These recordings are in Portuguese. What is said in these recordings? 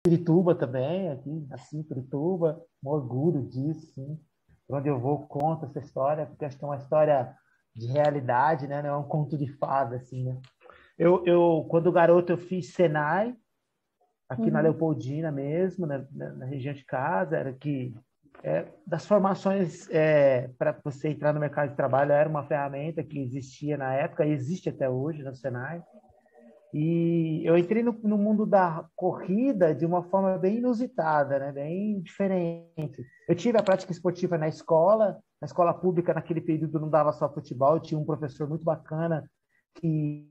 Pirituba também, aqui, nasci em Pirituba, um orgulho disso, sim. Por onde eu vou, conto essa história, porque acho que é uma história de realidade, né? Não é um conto de fada, assim, né? Quando garoto, eu fiz Senai, aqui na Uhum. Leopoldina mesmo, na região de casa, era que das formações para você entrar no mercado de trabalho era uma ferramenta que existia na época e existe até hoje no Senai. E eu entrei no mundo da corrida de uma forma bem inusitada, né? Bem diferente. Eu tive a prática esportiva na escola pública, naquele período não dava só futebol, eu tinha um professor muito bacana que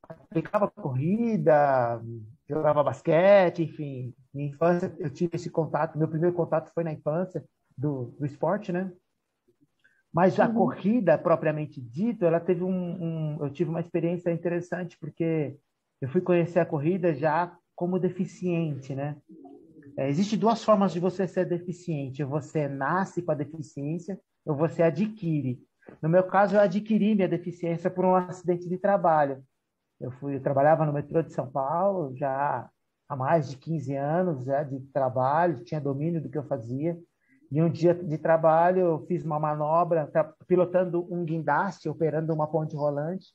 aplicava corrida, jogava basquete, enfim. Minha infância, eu tive esse contato, meu primeiro contato foi na infância do esporte, né? Mas a Uhum. corrida, propriamente dito, ela teve eu tive uma experiência interessante, porque eu fui conhecer a corrida já como deficiente, né? Existem duas formas de você ser deficiente. Ou você nasce com a deficiência, ou você adquire. No meu caso, eu adquiri minha deficiência por um acidente de trabalho. Eu trabalhava no metrô de São Paulo já há mais de 15 anos já de trabalho, tinha domínio do que eu fazia. E um dia de trabalho eu fiz uma manobra, pilotando um guindaste, operando uma ponte rolante.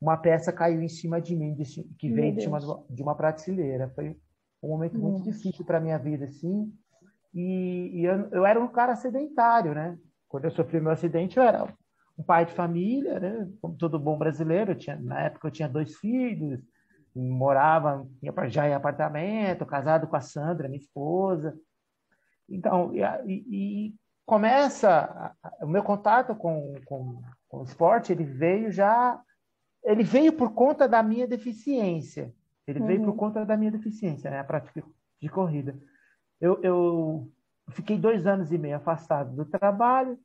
Uma peça caiu em cima de mim, que Meu veio de Deus. de uma prateleira. Foi um momento muito Nossa. difícil para a minha vida, assim. E eu era um cara sedentário, né? Quando eu sofri meu acidente, eu era um pai de família, né? Como todo bom brasileiro. Na época eu tinha dois filhos, morava já em apartamento, casado com a Sandra, minha esposa. Então, e o meu contato com o esporte, ele veio por conta da minha deficiência. Ele veio por Uhum. conta da minha deficiência, né? A prática de corrida. Eu fiquei 2 anos e meio afastado do trabalho.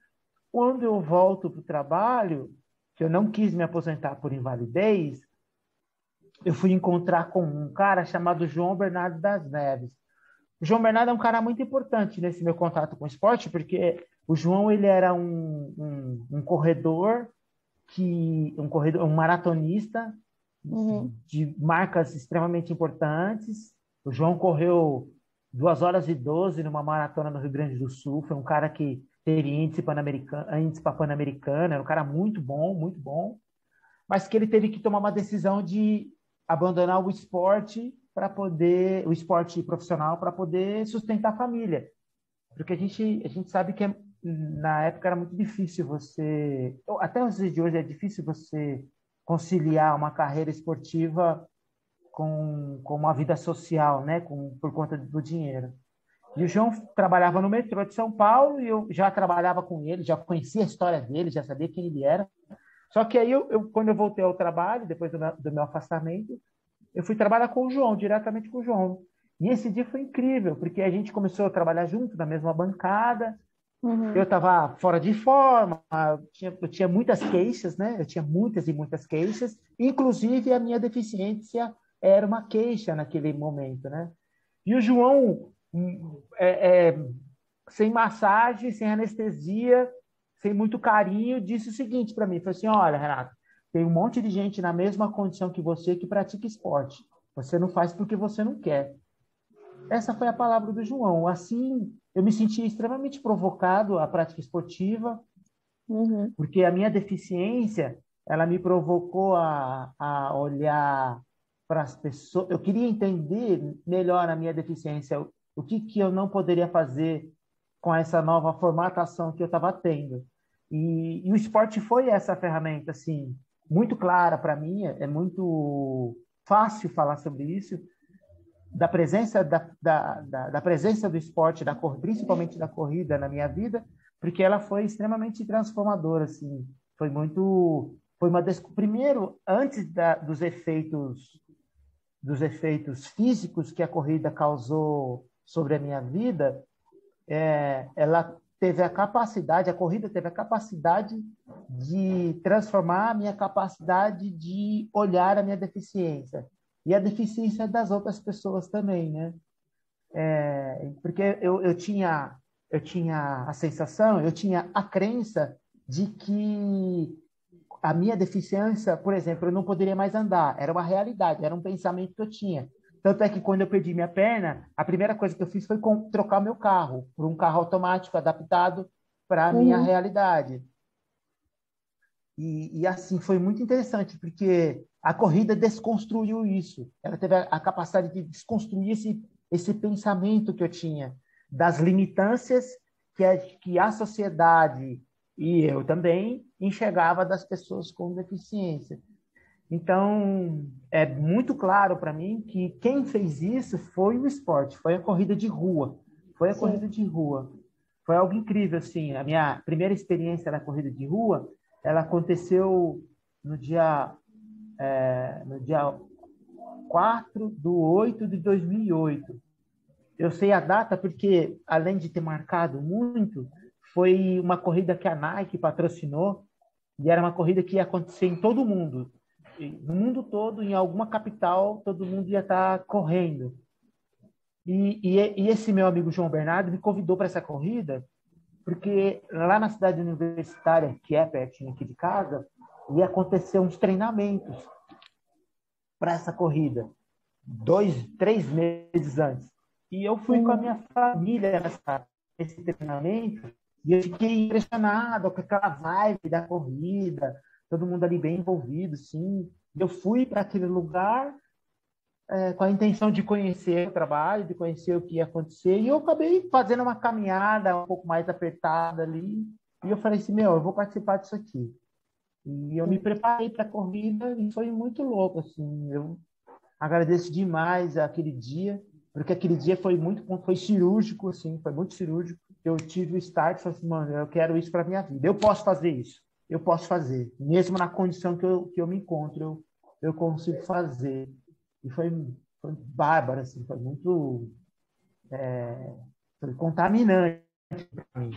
Quando eu volto para o trabalho, que eu não quis me aposentar por invalidez, eu fui encontrar com um cara chamado João Bernardo das Neves. O João Bernardo é um cara muito importante nesse meu contato com o esporte, porque o João ele era um corredor um maratonista Uhum. de marcas extremamente importantes. O João correu 2 horas e 12 numa maratona no Rio Grande do Sul. Foi um cara que teve índice para Pan-Americano, era um cara muito bom, mas que ele teve que tomar uma decisão de abandonar o esporte profissional para poder sustentar a família. Porque a gente sabe que na época era muito difícil até os dias de hoje é difícil você conciliar uma carreira esportiva com uma vida social, né? Por conta do dinheiro. E o João trabalhava no metrô de São Paulo e eu já trabalhava com ele, já conhecia a história dele, já sabia quem ele era. Só que aí, quando eu voltei ao trabalho, depois do meu afastamento, eu fui trabalhar com o João, diretamente com o João. E esse dia foi incrível, porque a gente começou a trabalhar junto, na mesma bancada. Eu Uhum. estava fora de forma, eu tinha muitas queixas, né? Eu tinha muitas e muitas queixas, inclusive a minha deficiência era uma queixa naquele momento, né? E o João, sem massagem, sem anestesia, sem muito carinho, disse o seguinte para mim: falou assim, olha, Renato, tem um monte de gente na mesma condição que você que pratica esporte. Você não faz porque você não quer. Essa foi a palavra do João. Assim, eu me senti extremamente provocado à prática esportiva, Uhum. porque a minha deficiência, ela me provocou a olhar para as pessoas. Eu queria entender melhor a minha deficiência, o que eu não poderia fazer com essa nova formatação que eu estava tendo. E o esporte foi essa ferramenta, assim, muito clara para mim, é muito fácil falar sobre isso, da presença da presença do esporte, principalmente da corrida na minha vida, porque ela foi extremamente transformadora, assim, primeiro antes dos efeitos físicos que a corrida causou sobre a minha vida, ela teve a corrida teve a capacidade de transformar a minha capacidade de olhar a minha deficiência e a deficiência das outras pessoas também, né? Porque eu tinha a sensação, eu tinha a crença de que a minha deficiência, por exemplo, eu não poderia mais andar, era uma realidade, era um pensamento que eu tinha. Tanto é que quando eu perdi minha perna, a primeira coisa que eu fiz foi trocar meu carro por um carro automático adaptado para a minha Uhum. realidade. E assim, foi muito interessante, porque a corrida desconstruiu isso. Ela teve a capacidade de desconstruir esse pensamento que eu tinha, das limitâncias que a sociedade e eu também enxergava das pessoas com deficiência. Então, é muito claro para mim que quem fez isso foi o esporte, foi a corrida de rua. Foi a corrida Sim. de rua. Foi algo incrível, assim. A minha primeira experiência na corrida de rua, ela aconteceu no dia 4/8 de 2008. Eu sei a data porque, além de ter marcado muito, foi uma corrida que a Nike patrocinou e era uma corrida que ia acontecer em todo o mundo. No mundo todo, em alguma capital, todo mundo ia estar correndo. E esse meu amigo João Bernardo me convidou para essa corrida, porque lá na cidade universitária, que é pertinho aqui de casa, ia acontecer uns treinamentos para essa corrida, 2, 3 meses antes. E eu fui com a Uhum. minha família nesse treinamento e eu fiquei impressionado com aquela vibe da corrida, todo mundo ali bem envolvido, sim. Eu fui para aquele lugar com a intenção de conhecer o trabalho, de conhecer o que ia acontecer, e eu acabei fazendo uma caminhada um pouco mais apertada ali, e eu falei assim, meu, eu vou participar disso aqui. E eu me Sim. preparei para a corrida e foi muito louco, assim, eu agradeço demais aquele dia, porque aquele dia foi cirúrgico, assim, foi muito cirúrgico. Eu tive o start e falei assim, mano, eu quero isso para minha vida. Eu posso fazer isso. Eu posso fazer. Mesmo na condição que eu me encontro, eu consigo fazer. E foi bárbaro, assim, foi contaminante para mim.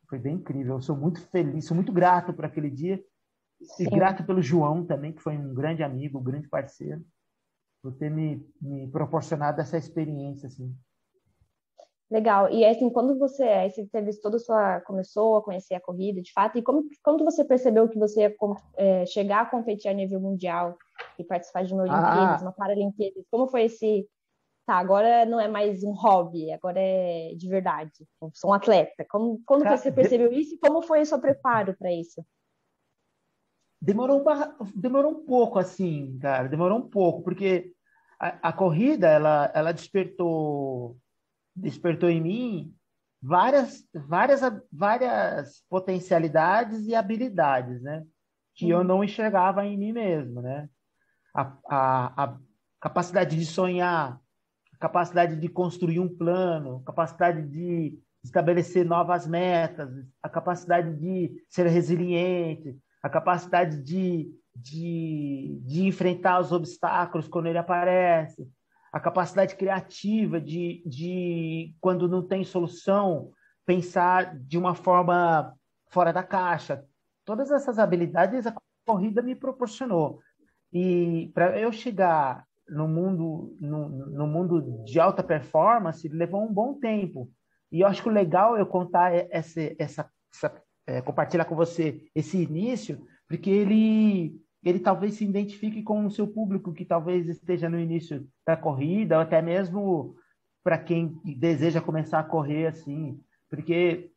Foi bem incrível. Eu sou muito feliz, sou muito grato por aquele dia e Sim. grato pelo João também, que foi um grande amigo, um grande parceiro por ter me proporcionado essa experiência, assim. Legal. E assim, aí você teve toda a sua, começou a conhecer a corrida, de fato, e quando você percebeu que você ia chegar a competir a nível mundial e participar de uma Olimpíadas, Ah, uma Paralimpíadas, como foi esse, tá, agora não é mais um hobby, agora é de verdade, eu sou um atleta. Quando cara, você percebeu isso e como foi o seu preparo para isso? demorou um pouco, assim, cara, demorou um pouco, porque a corrida, ela despertou em mim várias potencialidades e habilidades, né? Que eu Uhum. não enxergava em mim mesmo, né? A capacidade de sonhar, a capacidade de construir um plano, a capacidade de estabelecer novas metas, a capacidade de ser resiliente, a capacidade de enfrentar os obstáculos quando ele aparece, a capacidade criativa quando não tem solução, pensar de uma forma fora da caixa. Todas essas habilidades a corrida me proporcionou. E para eu chegar no mundo de alta performance, levou um bom tempo. E eu acho que o legal é eu contar compartilhar com você esse início, porque ele talvez se identifique com o seu público que talvez esteja no início da corrida, ou até mesmo para quem deseja começar a correr assim, porque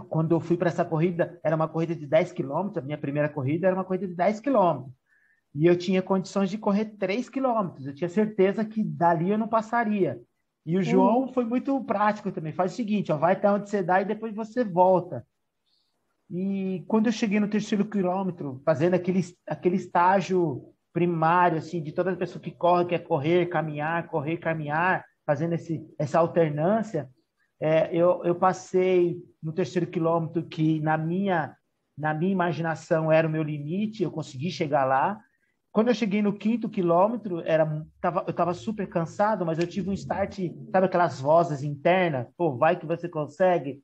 quando eu fui para essa corrida, era uma corrida de 10 quilômetros, a minha primeira corrida era uma corrida de 10 quilômetros. E eu tinha condições de correr 3 quilômetros. Eu tinha certeza que dali eu não passaria. E o João Uhum. foi muito prático também. Faz o seguinte, ó, vai até onde você dá e depois você volta. E quando eu cheguei no terceiro quilômetro, fazendo aquele estágio primário, assim, de toda pessoa que corre, quer correr, caminhar, fazendo essa alternância, eu passei no terceiro quilômetro que na minha imaginação era o meu limite, eu consegui chegar lá. Quando eu cheguei no quinto quilômetro, eu estava super cansado, mas eu tive um start, sabe aquelas vozes internas? Pô, vai que você consegue.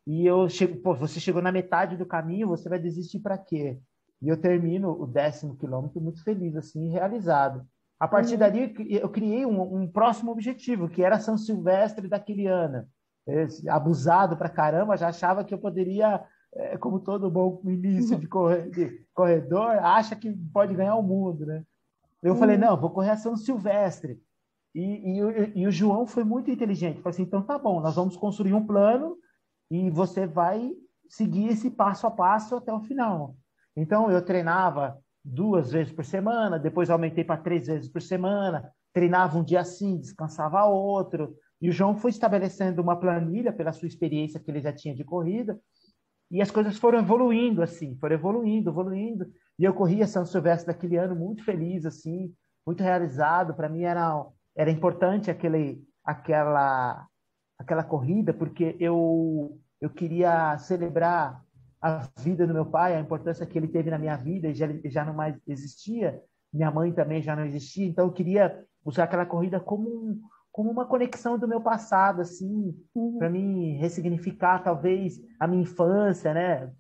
E eu chego, pô, você chegou na metade do caminho, você vai desistir para quê? E eu termino o 10º quilômetro muito feliz, assim, realizado. A partir Uhum. dali, eu criei um próximo objetivo, que era São Silvestre daquele ano. Abusado pra caramba, já achava que eu poderia, como todo bom início de corredor, acha que pode ganhar o mundo, né? Eu falei, não, vou correr a São Silvestre. E o João foi muito inteligente. Falei assim, então tá bom, nós vamos construir um plano e você vai seguir esse passo a passo até o final. Então, eu treinava 2 vezes por semana, depois aumentei para 3 vezes por semana, treinava um dia assim, descansava outro. E o João foi estabelecendo uma planilha pela sua experiência que ele já tinha de corrida, e as coisas foram evoluindo, assim, foram evoluindo, evoluindo. E eu corria São Silvestre daquele ano muito feliz, assim, muito realizado. Para mim era importante aquela corrida, porque eu queria celebrar a vida do meu pai, a importância que ele teve na minha vida, ele já não mais existia, minha mãe também já não existia, então eu queria usar aquela corrida como uma conexão do meu passado, assim, para Uhum. mim ressignificar talvez a minha infância, né?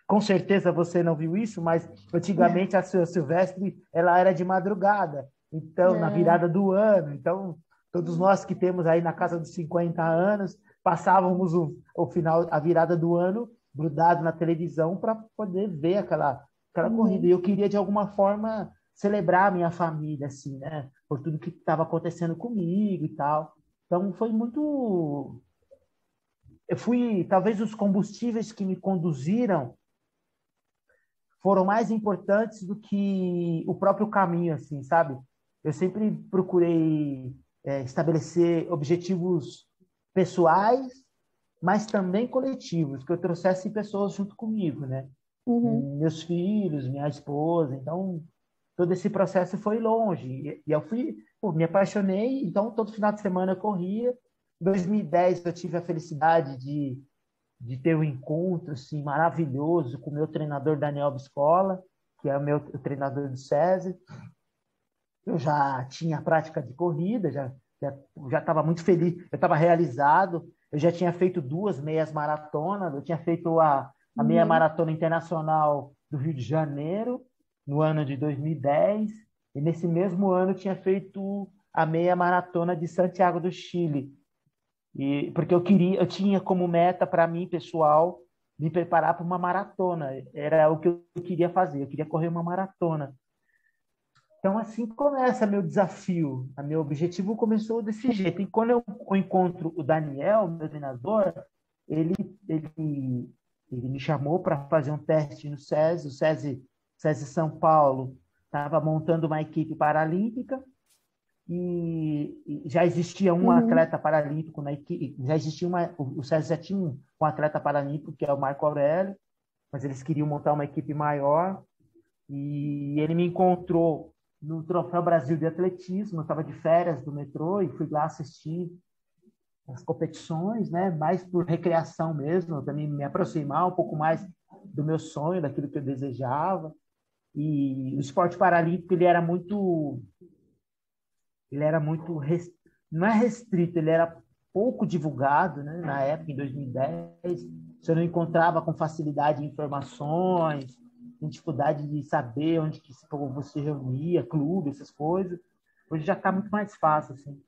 Com certeza você não viu isso, mas antigamente a Silvestre ela era de madrugada, então na Ah, virada do ano, então todos nós que temos aí na casa dos 50 anos passávamos o final, a virada do ano grudado na televisão para poder ver aquela corrida. E uhum. eu queria de alguma forma celebrar a minha família, assim, né? Por tudo que estava acontecendo comigo e tal. Então foi muito. Eu fui, talvez os combustíveis que me conduziram foram mais importantes do que o próprio caminho, assim, sabe? Eu sempre procurei estabelecer objetivos pessoais, mas também coletivos, que eu trouxesse pessoas junto comigo, né? Uhum. Meus filhos, minha esposa, então todo esse processo foi longe. E eu fui, pô, me apaixonei, então todo final de semana eu corria. Em 2010 eu tive a felicidade de ter um encontro assim, maravilhoso com o meu treinador Daniel Biscola, que é o treinador do SESI. Eu já tinha a prática de corrida, já estava muito feliz, eu estava realizado, eu já tinha feito 2 meias maratonas, eu tinha feito a meia Uhum. maratona internacional do Rio de Janeiro, no ano de 2010, e nesse mesmo ano eu tinha feito a meia maratona de Santiago do Chile, porque eu tinha como meta para mim, pessoal, me preparar para uma maratona, era o que eu queria fazer, eu queria correr uma maratona. Então, assim começa meu desafio. Meu objetivo começou desse jeito. E quando eu encontro o Daniel, meu treinador, ele, ele me chamou para fazer um teste no SESI. O SESI São Paulo estava montando uma equipe paralímpica e já existia um Uhum. atleta paralímpico na equipe. Já existia o SESI já tinha um atleta paralímpico, que é o Marco Aurélio, mas eles queriam montar uma equipe maior. E ele me encontrou no Troféu Brasil de Atletismo. Eu estava de férias do metrô e fui lá assistir as competições, né? Mais por recreação mesmo, para me aproximar um pouco mais do meu sonho, daquilo que eu desejava. E o esporte paralímpico ele era muito não é restrito, ele era pouco divulgado, né? Na época, em 2010, você não encontrava com facilidade informações, tem dificuldade de saber onde que esse povo se reunia, clube, essas coisas. Hoje já está muito mais fácil, assim.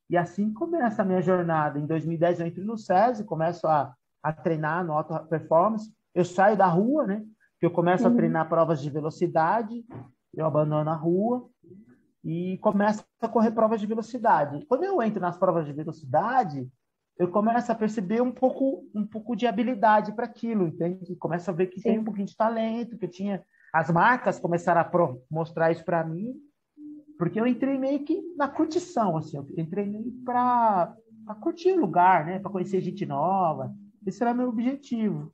E assim começa a minha jornada. Em 2010 eu entro no SESI, começo a treinar no alto performance. Eu saio da rua, né? Eu começo a Uhum. treinar provas de velocidade, eu abandono a rua e começo a correr provas de velocidade. Quando eu entro nas provas de velocidade, eu começo a perceber um pouco de habilidade para aquilo, entende? Começo a ver que tem um Sim. pouquinho de talento, que eu tinha. As marcas começaram a mostrar isso para mim, porque eu entrei meio que na curtição, assim, eu entrei meio para curtir o lugar, né? Para conhecer gente nova. Esse era meu objetivo.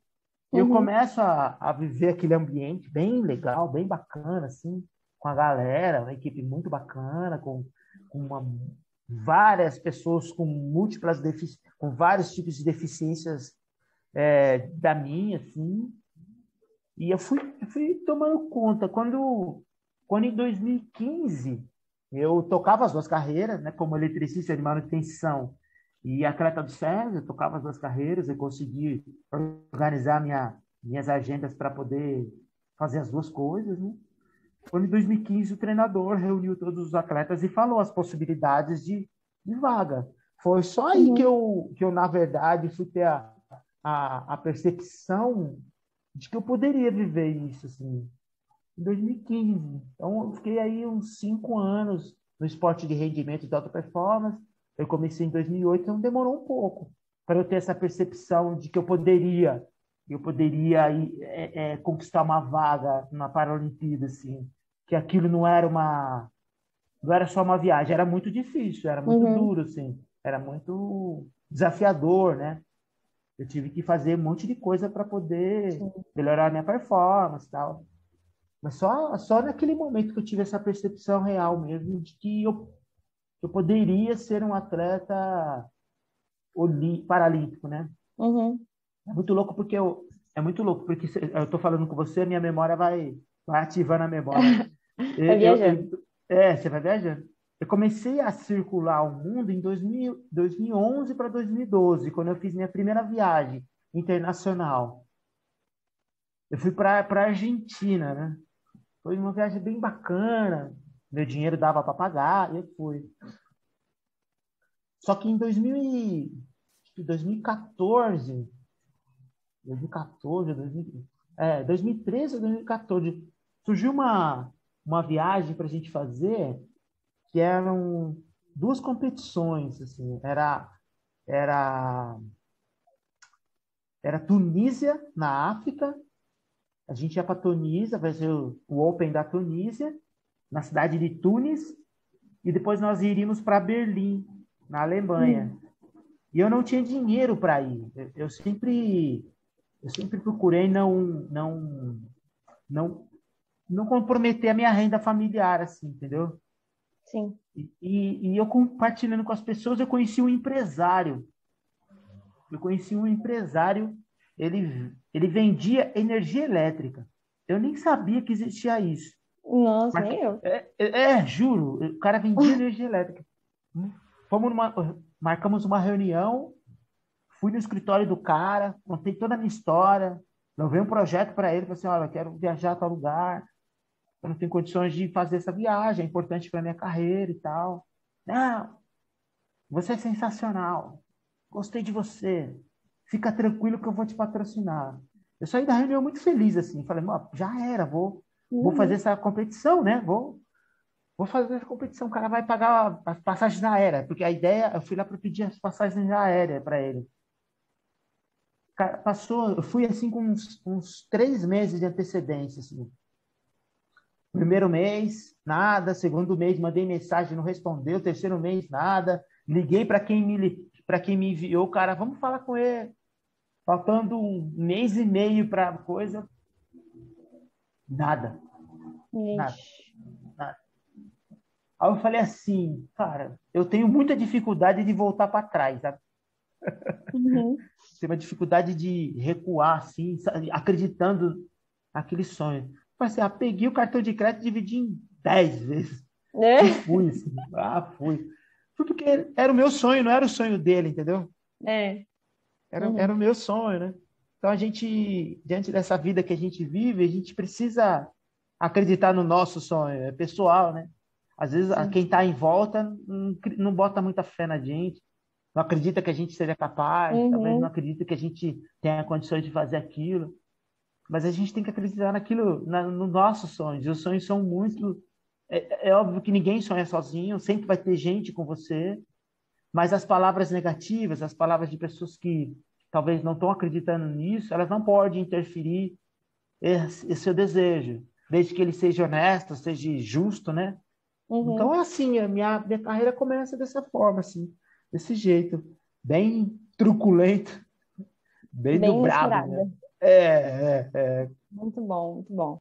E eu Uhum. começo a viver aquele ambiente bem legal, bem bacana, assim, com a galera, uma equipe muito bacana, com várias pessoas com múltiplas com vários tipos de deficiências da minha, assim. E eu fui tomando conta. Quando em 2015 eu tocava as 2 carreiras, né, como eletricista de manutenção e atleta do SESI, eu tocava as 2 carreiras, eu consegui organizar minhas agendas para poder fazer as 2 coisas, né? Quando em 2015 o treinador reuniu todos os atletas e falou as possibilidades de vaga. Foi só aí que Uhum. eu na verdade, fui ter a percepção de que eu poderia viver isso, assim. em 2015. Então, eu fiquei aí uns 5 anos no esporte de rendimento de alta performance. Eu comecei em 2008, então demorou um pouco para eu ter essa percepção de que eu poderia ir, conquistar uma vaga na Paralimpíada, assim, que aquilo não era só uma viagem, era muito difícil, era muito Uhum, duro, assim, era muito desafiador, né? Eu tive que fazer um monte de coisa para poder sim. melhorar a minha performance e tal. Mas só naquele momento que eu tive essa percepção real mesmo de que eu poderia ser um atleta paralímpico, né? Uhum. É muito louco porque é muito louco porque eu estou falando com você, minha memória vai ativando a memória. Vai viajando. Você vai viajando. Eu comecei a circular o mundo em 2011 para 2012, quando eu fiz minha primeira viagem internacional. Eu fui para Argentina, né? Foi uma viagem bem bacana. Meu dinheiro dava para pagar, e eu fui. Só que em 2014, 2014, 2013 ou 2014, surgiu uma viagem para a gente fazer que eram duas competições, assim, era, era Tunísia, na África. A gente ia para Tunísia, vai ser o Open da Tunísia, na cidade de Tunis, e depois nós iríamos para Berlim, na Alemanha. Hum. E eu não tinha dinheiro para ir. Eu sempre procurei não, não comprometer a minha renda familiar, assim, entendeu? Sim. E eu compartilhando com as pessoas, eu conheci um empresário. Eu conheci um empresário, ele vendia energia elétrica. Eu nem sabia que existia isso. Nossa, Mas, nem eu. juro, o cara vendia energia elétrica. Fomos marcamos uma reunião, fui no escritório do cara, contei toda a minha história, levei um projeto para ele, falei assim, olha, eu quero viajar a tal lugar, eu não tenho condições de fazer essa viagem, é importante para minha carreira e tal. Não, você é sensacional, gostei de você, fica tranquilo que eu vou te patrocinar. Eu saí da reunião muito feliz, assim, falei, já era, vou fazer Uhum. essa competição, né? Vou fazer essa competição, o cara vai pagar as passagens aéreas, porque a ideia, eu fui lá para pedir as passagens aéreas para ele. Cara, passou, eu fui assim com uns 3 meses de antecedência, assim. Primeiro mês, nada. Segundo mês, mandei mensagem, não respondeu. Terceiro mês, nada. Liguei para quem me enviou, cara, vamos falar com ele. Faltando um mês e meio para a coisa, nada, nada, Ixi. nada. Aí eu falei assim, cara, eu tenho muita dificuldade de voltar para trás, sabe? Uhum. Tenho uma dificuldade de recuar, assim, sabe? Acreditando naquele sonho. Falei assim, peguei o cartão de crédito e dividi em 10 vezes. E É. fui, assim. Fui. Fui porque era o meu sonho, não era o sonho dele, entendeu? É. Era o Uhum. meu sonho, né? Então a gente, diante dessa vida que a gente vive, a gente precisa acreditar no nosso sonho, é pessoal, né? Às vezes Sim. quem está em volta não bota muita fé na gente, não acredita que a gente seja capaz, talvez não Uhum. acredita que a gente tenha condições de fazer aquilo, mas a gente tem que acreditar naquilo, nos nossos sonhos. E os sonhos são muito. É óbvio que ninguém sonha sozinho, sempre vai ter gente com você, mas as palavras negativas, as palavras de pessoas que talvez não estão acreditando nisso, elas não podem interferir esse seu desejo, desde que ele seja honesto, seja justo, né? Então Uhum. é assim, a minha carreira começa dessa forma, assim, desse jeito, bem truculento, bem do Bem brabo inesperada. mesmo. É, é, é. Muito bom, muito bom.